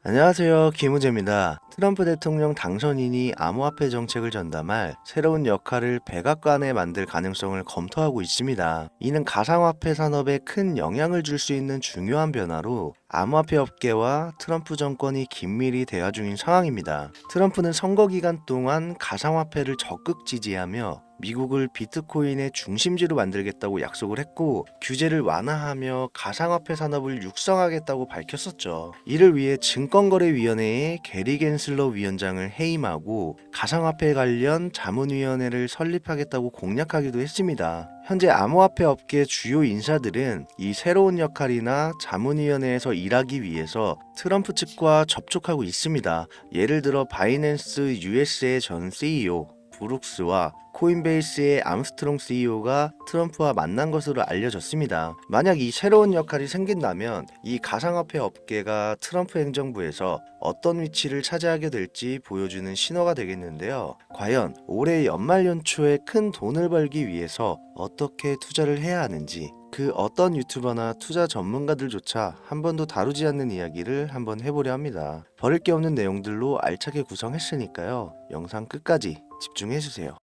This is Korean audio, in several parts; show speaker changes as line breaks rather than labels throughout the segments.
안녕하세요. 김우재입니다. 트럼프 대통령 당선인이 암호화폐 정책을 전담할 새로운 역할을 백악관에 만들 가능성을 검토하고 있습니다. 이는 가상화폐 산업에 큰 영향을 줄 수 있는 중요한 변화로 암호화폐 업계와 트럼프 정권이 긴밀히 대화 중인 상황입니다. 트럼프는 선거 기간 동안 가상화폐를 적극 지지하며 미국을 비트코인의 중심지로 만들겠다고 약속을 했고, 규제를 완화하며 가상화폐 산업을 육성하겠다고 밝혔었죠. 이를 위해 증권거래위원회에 게리 겐슬러 위원장을 해임하고 가상화폐 관련 자문위원회를 설립하겠다고 공약하기도 했습니다. 현재 암호화폐 업계 주요 인사들은 이 새로운 역할이나 자문위원회에서 일하기 위해서 트럼프 측과 접촉하고 있습니다. 예를 들어 바이낸스 USA의 전 CEO 브룩스와 코인베이스의 암스트롱 CEO가 트럼프와 만난 것으로 알려졌습니다. 만약 이 새로운 역할이 생긴다면 이 가상화폐 업계가 트럼프 행정부에서 어떤 위치를 차지하게 될지 보여주는 신호가 되겠는데요. 과연 올해 연말 연초에 큰 돈을 벌기 위해서 어떻게 투자를 해야 하는지, 그 어떤 유튜버나 투자 전문가들조차 한 번도 다루지 않는 이야기를 한번 해보려 합니다. 버릴 게 없는 내용들로 알차게 구성했으니까요. 영상 끝까지 집중해주세요.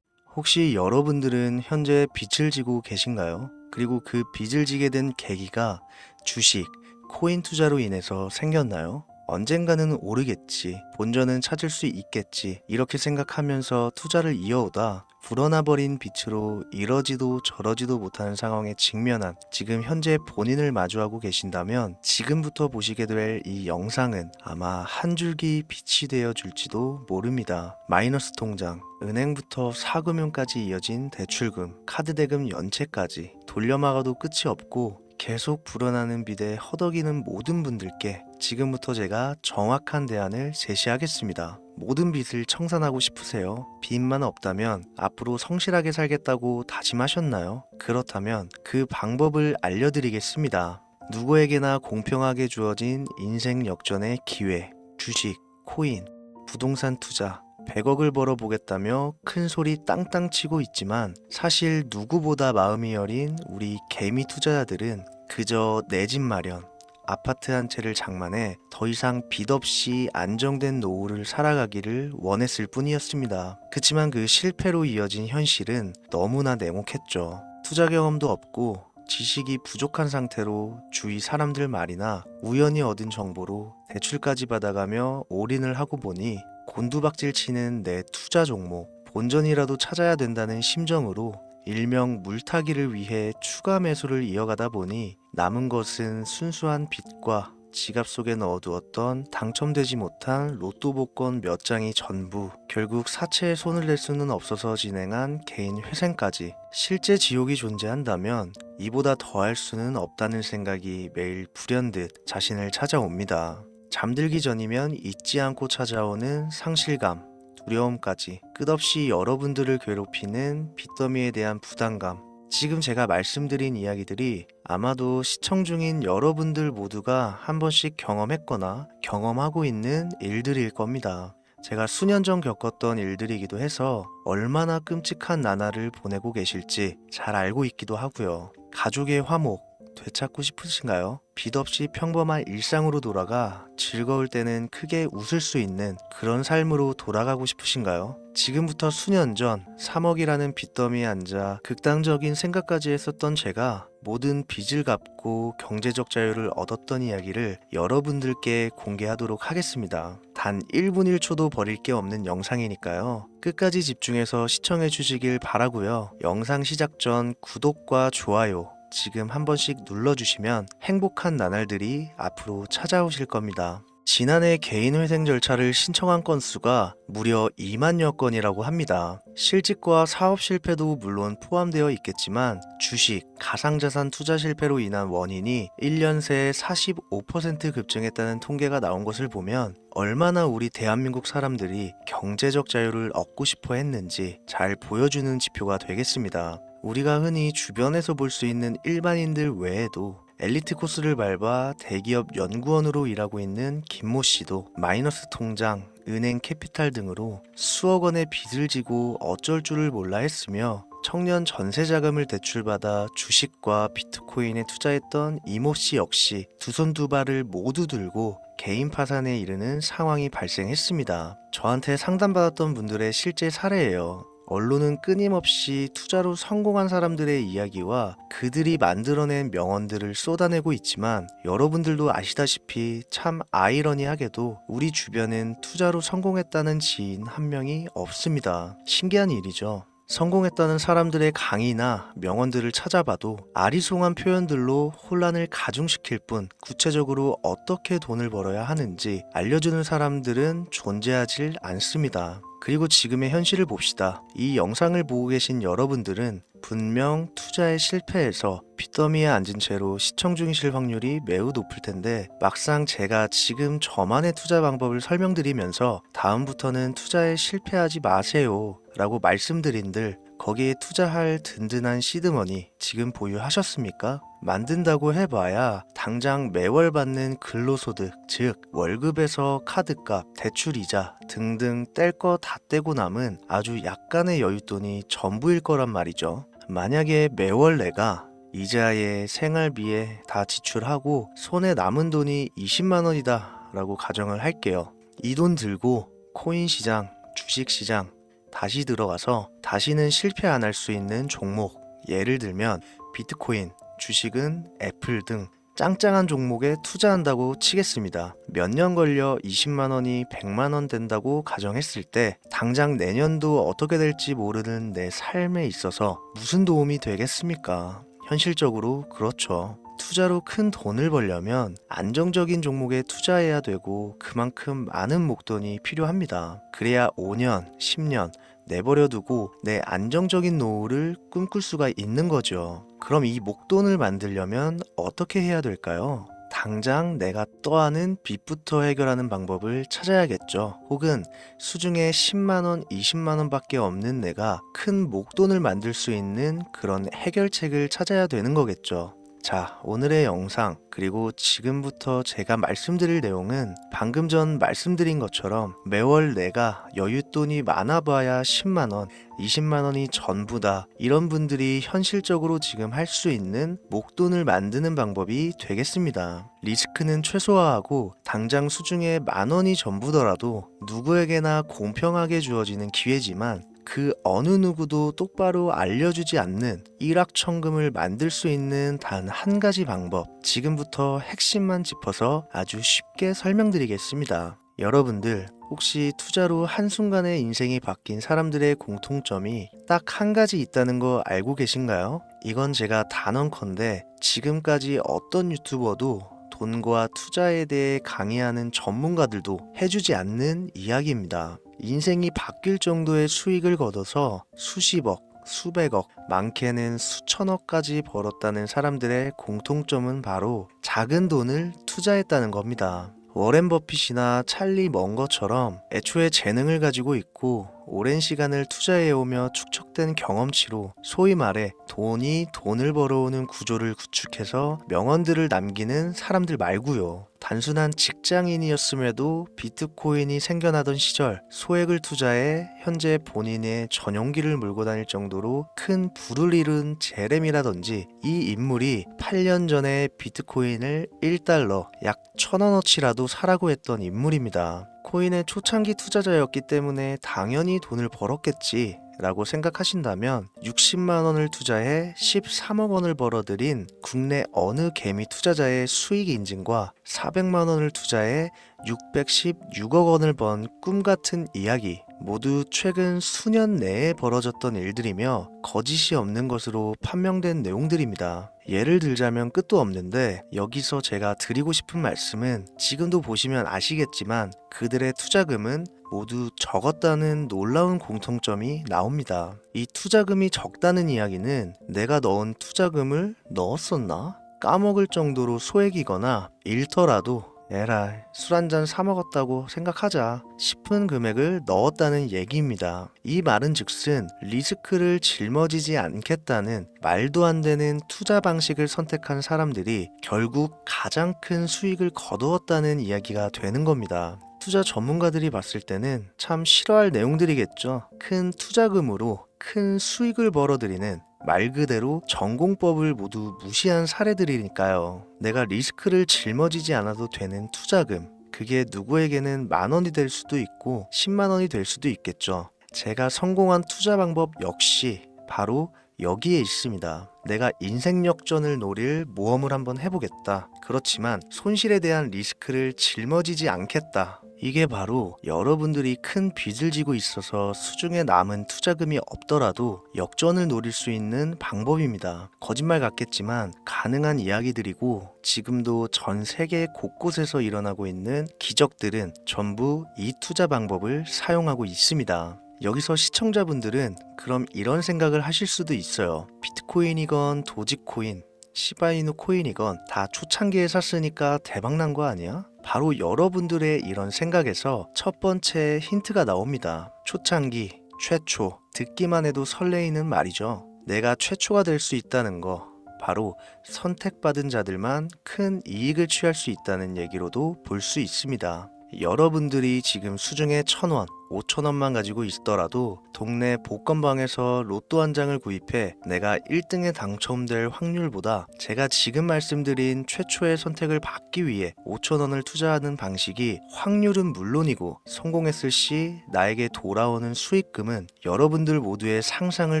혹시 여러분들은 현재 빚을 지고 계신가요? 그리고 그 빚을 지게 된 계기가 주식, 코인 투자로 인해서 생겼나요? 언젠가는 오르겠지, 본전은 찾을 수 있겠지, 이렇게 생각하면서 투자를 이어오다 불어나 버린 빚으로 이러지도 저러지도 못하는 상황에 직면한 지금 현재 본인을 마주하고 계신다면, 지금부터 보시게 될 이 영상은 아마 한 줄기 빛이 되어 줄지도 모릅니다. 마이너스 통장, 은행부터 사금융까지 이어진 대출금, 카드 대금 연체까지 돌려막아도 끝이 없고 계속 불어나는 빚에 허덕이는 모든 분들께 지금부터 제가 정확한 대안을 제시하겠습니다. 모든 빚을 청산하고 싶으세요? 빚만 없다면 앞으로 성실하게 살겠다고 다짐하셨나요? 그렇다면 그 방법을 알려드리겠습니다. 누구에게나 공평하게 주어진 인생 역전의 기회, 주식, 코인, 부동산 투자, 100억을 벌어보겠다며 큰 소리 땅땅 치고 있지만, 사실 누구보다 마음이 여린 우리 개미 투자자들은 그저 내 집 마련, 아파트 한 채를 장만해 더 이상 빚 없이 안정된 노후를 살아가기를 원했을 뿐이었습니다. 그치만 그 실패로 이어진 현실은 너무나 냉혹했죠. 투자 경험도 없고 지식이 부족한 상태로 주위 사람들 말이나 우연히 얻은 정보로 대출까지 받아가며 올인을 하고 보니 곤두박질 치는 내 투자 종목, 본전이라도 찾아야 된다는 심정으로 일명 물타기를 위해 추가 매수를 이어가다 보니 남은 것은 순수한 빚과 지갑 속에 넣어두었던 당첨되지 못한 로또 복권 몇 장이 전부, 결국 사채에 손을 댈 수는 없어서 진행한 개인 회생까지. 실제 지옥이 존재한다면 이보다 더할 수는 없다는 생각이 매일 불현듯 자신을 찾아옵니다. 잠들기 전이면 잊지 않고 찾아오는 상실감, 두려움까지 끝없이 여러분들을 괴롭히는 빚더미에 대한 부담감. 지금 제가 말씀드린 이야기들이 아마도 시청 중인 여러분들 모두가 한 번씩 경험했거나 경험하고 있는 일들일 겁니다. 제가 수년 전 겪었던 일들이기도 해서 얼마나 끔찍한 나날을 보내고 계실지 잘 알고 있기도 하고요. 가족의 화목 되찾고 싶으신가요? 빚 없이 평범한 일상으로 돌아가 즐거울 때는 크게 웃을 수 있는 그런 삶으로 돌아가고 싶으신가요? 지금부터 수년 전 3억이라는 빚더미에 앉아 극단적인 생각까지 했었던 제가 모든 빚을 갚고 경제적 자유를 얻었던 이야기를 여러분들께 공개하도록 하겠습니다. 단 1분 1초도 버릴 게 없는 영상이니까요. 끝까지 집중해서 시청해 주시길 바라고요. 영상 시작 전 구독과 좋아요 지금 한 번씩 눌러주시면 행복한 나날들이 앞으로 찾아오실 겁니다. 지난해 개인회생 절차를 신청한 건수가 무려 2만여 건이라고 합니다. 실직과 사업 실패도 물론 포함되어 있겠지만 주식, 가상자산 투자 실패로 인한 원인이 1년 새에 45% 급증했다는 통계가 나온 것을 보면 얼마나 우리 대한민국 사람들이 경제적 자유를 얻고 싶어 했는지 잘 보여주는 지표가 되겠습니다. 우리가 흔히 주변에서 볼 수 있는 일반인들 외에도 엘리트 코스를 밟아 대기업 연구원으로 일하고 있는 김모 씨도 마이너스 통장, 은행 캐피탈 등으로 수억 원의 빚을 지고 어쩔 줄을 몰라 했으며, 청년 전세 자금을 대출받아 주식과 비트코인에 투자했던 이모 씨 역시 두 손 두 발을 모두 들고 개인 파산에 이르는 상황이 발생했습니다. 저한테 상담받았던 분들의 실제 사례예요. 언론은 끊임없이 투자로 성공한 사람들의 이야기와 그들이 만들어낸 명언들을 쏟아내고 있지만 여러분들도 아시다시피 참 아이러니하게도 우리 주변엔 투자로 성공했다는 지인 한 명이 없습니다. 신기한 일이죠. 성공했다는 사람들의 강의나 명언들을 찾아봐도 아리송한 표현들로 혼란을 가중시킬 뿐 구체적으로 어떻게 돈을 벌어야 하는지 알려주는 사람들은 존재하질 않습니다. 그리고 지금의 현실을 봅시다. 이 영상을 보고 계신 여러분들은 분명 투자에 실패해서 빚더미에 앉은 채로 시청 중이실 확률이 매우 높을 텐데 막상 제가 지금 저만의 투자 방법을 설명드리면서 다음부터는 투자에 실패하지 마세요 라고 말씀드린들 거기에 투자할 든든한 시드머니 지금 보유하셨습니까? 만든다고 해봐야 당장 매월 받는 근로소득, 즉 월급에서 카드값, 대출이자 등등 뗄 거 다 떼고 남은 아주 약간의 여윳돈이 전부일 거란 말이죠. 만약에 매월 내가 이자에 생활비에 다 지출하고 손에 남은 돈이 20만 원이다 라고 가정을 할게요. 이 돈 들고 코인 시장, 주식 시장 다시 들어가서 다시는 실패 안 할 수 있는 종목, 예를 들면 비트코인, 주식은 애플 등 짱짱한 종목에 투자한다고 치겠습니다. 몇 년 걸려 20만 원이 100만 원 된다고 가정했을 때 당장 내년도 어떻게 될지 모르는 내 삶에 있어서 무슨 도움이 되겠습니까? 현실적으로 그렇죠. 투자로 큰 돈을 벌려면 안정적인 종목에 투자해야 되고 그만큼 많은 목돈이 필요합니다. 그래야 5년, 10년 내버려 두고 내 안정적인 노후를 꿈꿀 수가 있는 거죠. 그럼 이 목돈을 만들려면 어떻게 해야 될까요? 당장 내가 떠안은 빚부터 해결하는 방법을 찾아야겠죠. 혹은 수중에 10만원, 20만원 밖에 없는 내가 큰 목돈을 만들 수 있는 그런 해결책을 찾아야 되는 거겠죠. 자, 오늘의 영상 그리고 지금부터 제가 말씀드릴 내용은 방금 전 말씀드린 것처럼 매월 내가 여윳돈이 많아봐야 10만원, 20만원이 전부다 이런 분들이 현실적으로 지금 할 수 있는 목돈을 만드는 방법이 되겠습니다. 리스크는 최소화하고 당장 수중에 만원이 전부더라도 누구에게나 공평하게 주어지는 기회지만 그 어느 누구도 똑바로 알려주지 않는 일확천금을 만들 수 있는 단 한 가지 방법, 지금부터 핵심만 짚어서 아주 쉽게 설명드리겠습니다. 여러분들 혹시 투자로 한순간에 인생이 바뀐 사람들의 공통점이 딱 한 가지 있다는 거 알고 계신가요? 이건 제가 단언컨대 지금까지 어떤 유튜버도 돈과 투자에 대해 강의하는 전문가들도 해주지 않는 이야기입니다. 인생이 바뀔 정도의 수익을 거둬서 수십억, 수백억, 많게는 수천억까지 벌었다는 사람들의 공통점은 바로 작은 돈을 투자했다는 겁니다. 워렌 버핏이나 찰리 먼거처럼 애초에 재능을 가지고 있고 오랜 시간을 투자해오며 축적된 경험치로 소위 말해 돈이 돈을 벌어오는 구조를 구축해서 명언들을 남기는 사람들 말고요. 단순한 직장인이었음에도 비트코인이 생겨나던 시절 소액을 투자해 현재 본인의 전용기를 몰고 다닐 정도로 큰 부를 이룬 제렘이라든지 이 인물이 8년 전에 비트코인을 1달러 약 1,000원어치라도 사라고 했던 인물입니다. 코인의 초창기 투자자였기 때문에 당연히 돈을 벌었겠지 라고 생각하신다면 60만 원을 투자해 13억 원을 벌어들인 국내 어느 개미 투자자의 수익 인증과 400만 원을 투자해 616억 원을 번 꿈같은 이야기 모두 최근 수년 내에 벌어졌던 일들이며 거짓이 없는 것으로 판명된 내용들입니다. 예를 들자면 끝도 없는데 여기서 제가 드리고 싶은 말씀은 지금도 보시면 아시겠지만 그들의 투자금은 모두 적었다는 놀라운 공통점이 나옵니다. 이 투자금이 적다는 이야기는 내가 넣은 투자금을 넣었었나? 까먹을 정도로 소액이거나 잃더라도 에라이 술 한잔 사 먹었다고 생각하자 싶은 금액을 넣었다는 얘기입니다. 이 말은 즉슨 리스크를 짊어지지 않겠다는 말도 안 되는 투자 방식을 선택한 사람들이 결국 가장 큰 수익을 거두었다는 이야기가 되는 겁니다. 투자 전문가들이 봤을 때는 참 싫어할 내용들이겠죠. 큰 투자금으로 큰 수익을 벌어들이는 말 그대로 전공법을 모두 무시한 사례들이니까요. 내가 리스크를 짊어지지 않아도 되는 투자금, 그게 누구에게는 10,000원이 될 수도 있고 10만 원이 될 수도 있겠죠. 제가 성공한 투자 방법 역시 바로 여기에 있습니다. 내가 인생 역전을 노릴 모험을 한번 해보겠다. 그렇지만 손실에 대한 리스크를 짊어지지 않겠다. 이게 바로 여러분들이 큰 빚을 지고 있어서 수중에 남은 투자금이 없더라도 역전을 노릴 수 있는 방법입니다. 거짓말 같겠지만 가능한 이야기들이고 지금도 전 세계 곳곳에서 일어나고 있는 기적들은 전부 이 투자 방법을 사용하고 있습니다. 여기서 시청자분들은 그럼 이런 생각을 하실 수도 있어요. 비트코인이건 도지코인, 시바이누 코인이건 다 초창기에 샀으니까 대박난 거 아니야? 바로 여러분들의 이런 생각에서 첫 번째 힌트가 나옵니다. 초창기, 최초, 듣기만 해도 설레이는 말이죠. 내가 최초가 될 수 있다는 거, 바로 선택받은 자들만 큰 이익을 취할 수 있다는 얘기로도 볼 수 있습니다. 여러분들이 지금 수중에 1,000원, 5,000원만 가지고 있더라도 동네 복권방에서 로또 한 장을 구입해 내가 1등에 당첨될 확률보다 제가 지금 말씀드린 최초의 선택을 받기 위해 5,000원을 투자하는 방식이 확률은 물론이고 성공했을 시 나에게 돌아오는 수익금은 여러분들 모두의 상상을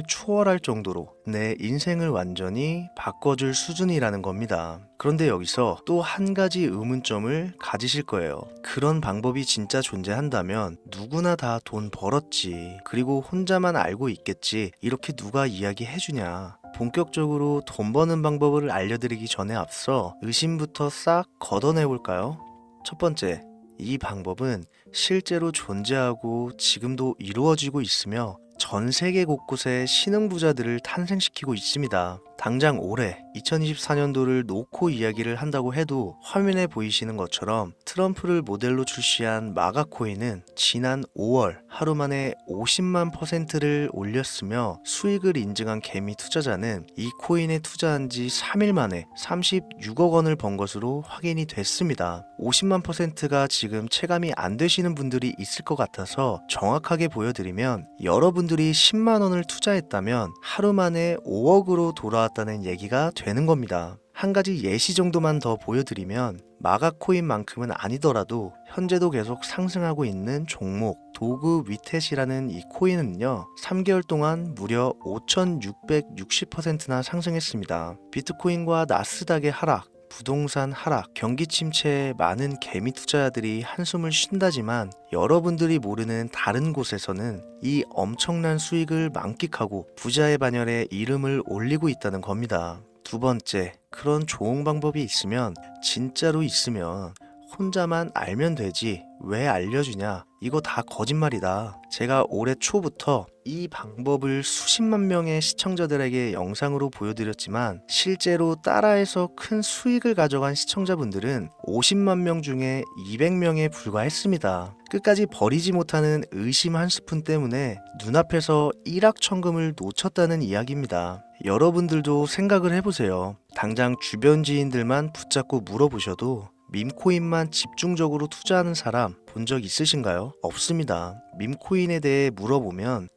초월할 정도로 내 인생을 완전히 바꿔줄 수준이라는 겁니다. 그런데 여기서 또 한 가지 의문점을 가지실 거예요. 그런 방법이 진짜 존재한다면 누구나 다 돈 벌었지. 그리고 혼자만 알고 있겠지. 이렇게 누가 이야기해주냐. 본격적으로 돈 버는 방법을 알려드리기 전에 앞서 의심부터 싹 걷어내볼까요? 첫 번째, 이 방법은 실제로 존재하고 지금도 이루어지고 있으며 전 세계 곳곳에 신흥부자들을 탄생시키고 있습니다. 당장 올해 2024년도를 놓고 이야기를 한다고 해도 화면에 보이시는 것처럼 트럼프를 모델로 출시한 마가코인은 지난 5월 하루 만에 50만 %를 올렸으며 수익을 인증한 개미 투자자는 이 코인에 투자한 지 3일 만에 36억 원을 번 것으로 확인이 됐습니다. 50만 %가 지금 체감이 안 되시는 분들이 있을 것 같아서 정확하게 보여드리면 여러분들이 10만 원을 투자했다면 하루 만에 5억으로 돌아왔다는 얘기가 되는 겁니다. 한 가지 예시 정도만 더 보여드리면 마가코인만큼은 아니더라도 현재도 계속 상승하고 있는 종목 도구 위텟이라는 이 코인은요 3개월 동안 무려 5,660%나 상승했습니다. 비트코인과 나스닥의 하락, 부동산 하락, 경기 침체에 많은 개미 투자자들이 한숨을 쉰다지만 여러분들이 모르는 다른 곳에서는 이 엄청난 수익을 만끽하고 부자의 반열에 이름을 올리고 있다는 겁니다. 두 번째, 그런 좋은 방법이 있으면 진짜로 있으면 혼자만 알면 되지 왜 알려주냐? 이거 다 거짓말이다. 제가 올해 초부터 이 방법을 수십만 명의 시청자들에게 영상으로 보여드렸지만 실제로 따라해서 큰 수익을 가져간 시청자분들은 50만 명 중에 200명에 불과했습니다. 끝까지 버리지 못하는 의심 한 스푼 때문에 눈앞에서 일확천금을 놓쳤다는 이야기입니다. 여러분들도 생각을 해보세요. 당장 주변 지인들만 붙잡고 물어보셔도 밈코인만 집중적으로 투자하는 사람 본 적 있으신가요? 없습니다. 밈코인에 대해 물어보면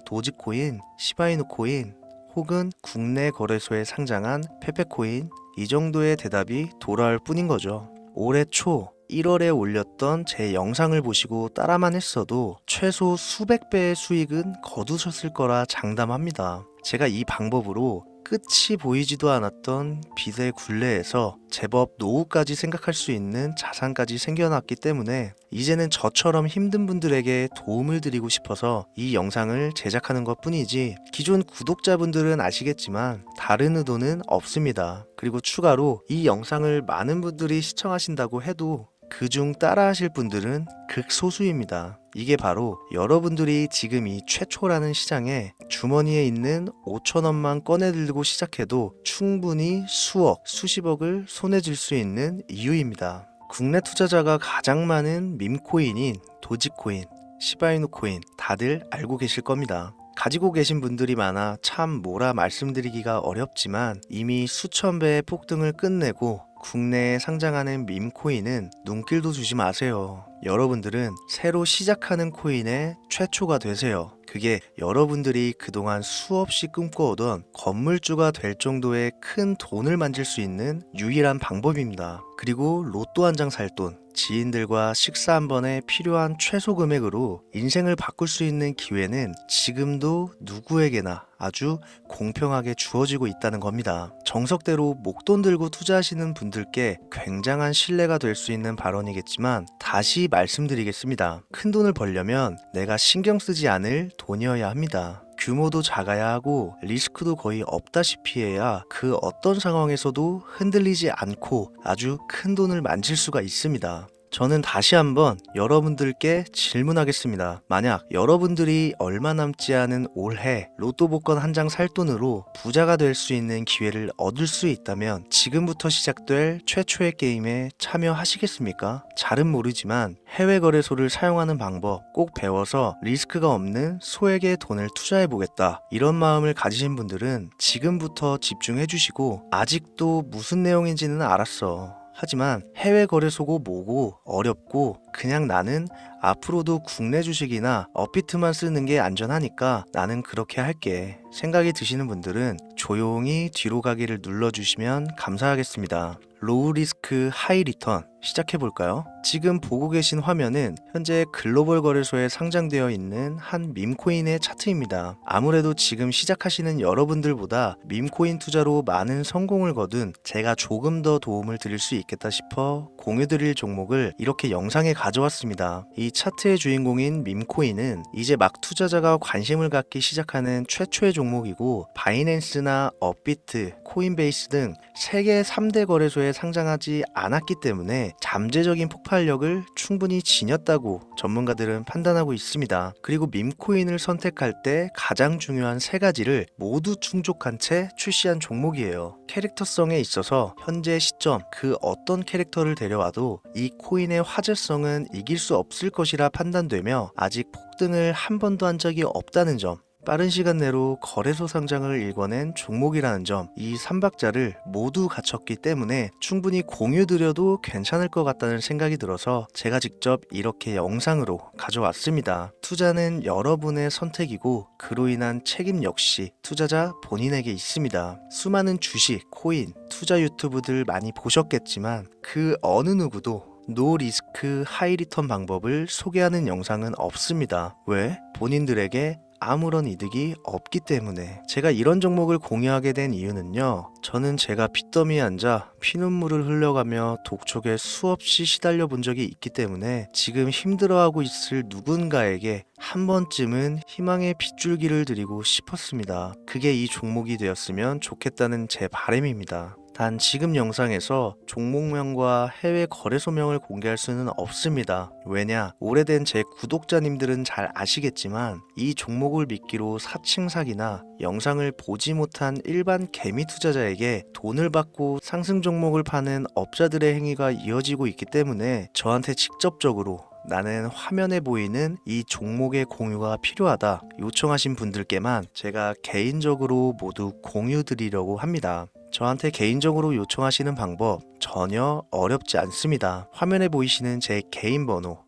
도지코인, 시바이누 코인 혹은 국내 거래소에 상장한 페페코인 이 정도의 대답이 돌아올 뿐인 거죠. 올해 초 1월에 올렸던 제 영상을 보시고 따라만 했어도 최소 수백 배의 수익은 거두셨을 거라 장담합니다. 제가 이 방법으로 끝이 보이지도 않았던 빚의 굴레에서 제법 노후까지 생각할 수 있는 자산까지 생겨났기 때문에 이제는 저처럼 힘든 분들에게 도움을 드리고 싶어서 이 영상을 제작하는 것 뿐이지 기존 구독자분들은 아시겠지만 다른 의도는 없습니다. 그리고 추가로 이 영상을 많은 분들이 시청하신다고 해도 그중 따라하실 분들은 극소수입니다. 이게 바로 여러분들이 지금 이 최초라는 시장에 주머니에 있는 5,000원만 꺼내들고 시작해도 충분히 수억, 수십억을 손에 쥘 수 있는 이유입니다. 국내 투자자가 가장 많은 밈코인인 도지코인, 시바이누 코인 다들 알고 계실 겁니다. 가지고 계신 분들이 많아 참 뭐라 말씀드리기가 어렵지만 이미 수천 배의 폭등을 끝내고 국내에 상장하는 밈코인은 눈길도 주지 마세요. 여러분들은 새로 시작하는 코인의 최초가 되세요. 그게 여러분들이 그동안 수없이 꿈꿔오던 건물주가 될 정도의 큰 돈을 만질 수 있는 유일한 방법입니다. 그리고 로또 한 장 살 돈, 지인들과 식사 한 번에 필요한 최소 금액으로 인생을 바꿀 수 있는 기회는 지금도 누구에게나 아주 공평하게 주어지고 있다는 겁니다. 정석대로 목돈 들고 투자하시는 분들께 굉장한 신뢰가 될 수 있는 발언이겠지만 다시 말씀드리겠습니다. 큰 돈을 벌려면 내가 신경 쓰지 않을 돈이어야 합니다. 규모도 작아야 하고 리스크도 거의 없다시피 해야 그 어떤 상황에서도 흔들리지 않고 아주 큰 돈을 만질 수가 있습니다. 저는 다시 한번 여러분들께 질문하겠습니다. 만약 여러분들이 얼마 남지 않은 올해 로또 복권 한 장 살 돈으로 부자가 될 수 있는 기회를 얻을 수 있다면 지금부터 시작될 최초의 게임에 참여하시겠습니까? 잘은 모르지만 해외 거래소를 사용하는 방법 꼭 배워서 리스크가 없는 소액의 돈을 투자해 보겠다. 이런 마음을 가지신 분들은 지금부터 집중해 주시고 아직도 무슨 내용인지는 알았어. 하지만 해외 거래소고 뭐고 어렵고 그냥 나는 앞으로도 국내 주식이나 업비트만 쓰는 게 안전하니까 나는 그렇게 할게 생각이 드시는 분들은 조용히 뒤로 가기를 눌러주시면 감사하겠습니다. 로우 리스크 하이 리턴 시작해볼까요? 지금 보고 계신 화면은 현재 글로벌 거래소에 상장되어 있는 한 밈코인의 차트입니다. 아무래도 지금 시작하시는 여러분들보다 밈코인 투자로 많은 성공을 거둔 제가 조금 더 도움을 드릴 수 있겠다 싶어 공유드릴 종목을 이렇게 영상에 가져왔습니다. 이 차트의 주인공인 밈코인은 이제 막 투자자가 관심을 갖기 시작하는 최초의 종목이고 바이낸스나 업비트, 코인베이스 등 세계 3대 거래소에 상장하지 않았기 때문에 잠재적인 폭발력을 충분히 지녔다고 전문가들은 판단하고 있습니다. 그리고 밈코인을 선택할 때 가장 중요한 세 가지를 모두 충족한 채 출시한 종목이에요. 캐릭터성에 있어서 현재 시점 그 어떤 캐릭터를 데려와도 이 코인의 화제성은 이길 수 없을 것이라 판단되며 아직 폭등을 한 번도 한 적이 없다는 점, 빠른 시간 내로 거래소 상장을 일궈낸 종목이라는 점, 이 3박자를 모두 갖췄기 때문에 충분히 공유드려도 괜찮을 것 같다는 생각이 들어서 제가 직접 이렇게 영상으로 가져왔습니다. 투자는 여러분의 선택이고 그로 인한 책임 역시 투자자 본인에게 있습니다. 수많은 주식, 코인, 투자 유튜브들 많이 보셨겠지만 그 어느 누구도 노 리스크 하이 리턴 방법을 소개하는 영상은 없습니다. 왜? 본인들에게 아무런 이득이 없기 때문에. 제가 이런 종목을 공유하게 된 이유는요, 저는 제가 빚더미에 앉아 피눈물을 흘려가며 독촉에 수없이 시달려 본 적이 있기 때문에 지금 힘들어하고 있을 누군가에게 한 번쯤은 희망의 빗줄기를 드리고 싶었습니다. 그게 이 종목이 되었으면 좋겠다는 제 바람입니다. 단 지금 영상에서 종목명과 해외 거래소명을 공개할 수는 없습니다. 왜냐? 오래된 제 구독자님들은 잘 아시겠지만 이 종목을 미끼로 사칭 사기나 영상을 보지 못한 일반 개미 투자자에게 돈을 받고 상승 종목을 파는 업자들의 행위가 이어지고 있기 때문에 저한테 직접적으로 나는 화면에 보이는 이 종목의 공유가 필요하다 요청하신 분들께만 제가 개인적으로 모두 공유 드리려고 합니다. 저한테 개인적으로 요청하시는 방법 전혀 어렵지 않습니다. 화면에 보이시는 제 개인 번호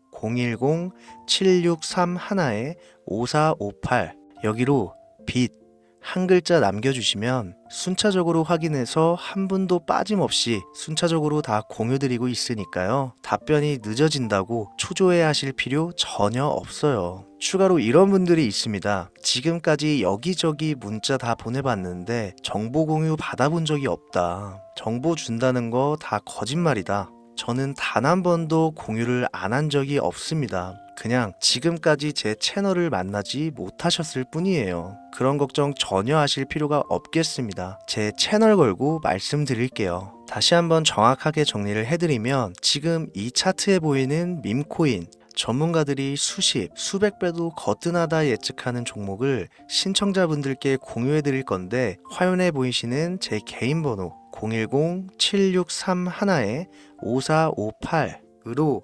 010-7631-5458 여기로 빚 한 글자 남겨주시면 순차적으로 확인해서 한 분도 빠짐없이 순차적으로 다 공유드리고 있으니까요. 답변이 늦어진다고 초조해 하실 필요 전혀 없어요. 추가로 이런 분들이 있습니다. 지금까지 여기저기 문자 다 보내봤는데 정보 공유 받아본 적이 없다. 정보 준다는 거 다 거짓말이다. 저는 단 한 번도 공유를 안 한 적이 없습니다. 그냥 지금까지 제 채널을 만나지 못하셨을 뿐이에요. 그런 걱정 전혀 하실 필요가 없겠습니다. 제 채널 걸고 말씀드릴게요. 다시 한번 정확하게 정리를 해드리면 지금 이 차트에 보이는 밈코인 전문가들이 수십, 수백 배도 거뜬하다 예측하는 종목을 신청자분들께 공유해 드릴 건데 화면에 보이시는 제 개인 번호 010-7631-5458으로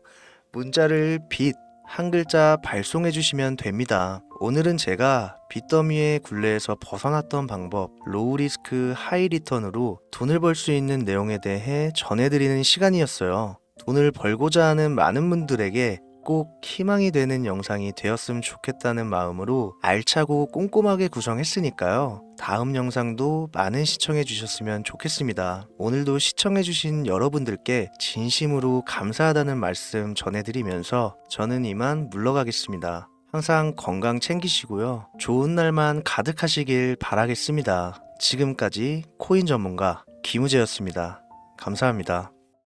문자를 빚 한 글자 발송해 주시면 됩니다. 오늘은 제가 빚더미의 굴레에서 벗어났던 방법, 로우 리스크 하이 리턴으로 돈을 벌 수 있는 내용에 대해 전해드리는 시간이었어요. 돈을 벌고자 하는 많은 분들에게 꼭 희망이 되는 영상이 되었으면 좋겠다는 마음으로 알차고 꼼꼼하게 구성했으니까요. 다음 영상도 많은 시청해 주셨으면 좋겠습니다. 오늘도 시청해 주신 여러분들께 진심으로 감사하다는 말씀 전해드리면서 저는 이만 물러가겠습니다. 항상 건강 챙기시고요. 좋은 날만 가득하시길 바라겠습니다. 지금까지 코인 전문가 김우재였습니다. 감사합니다.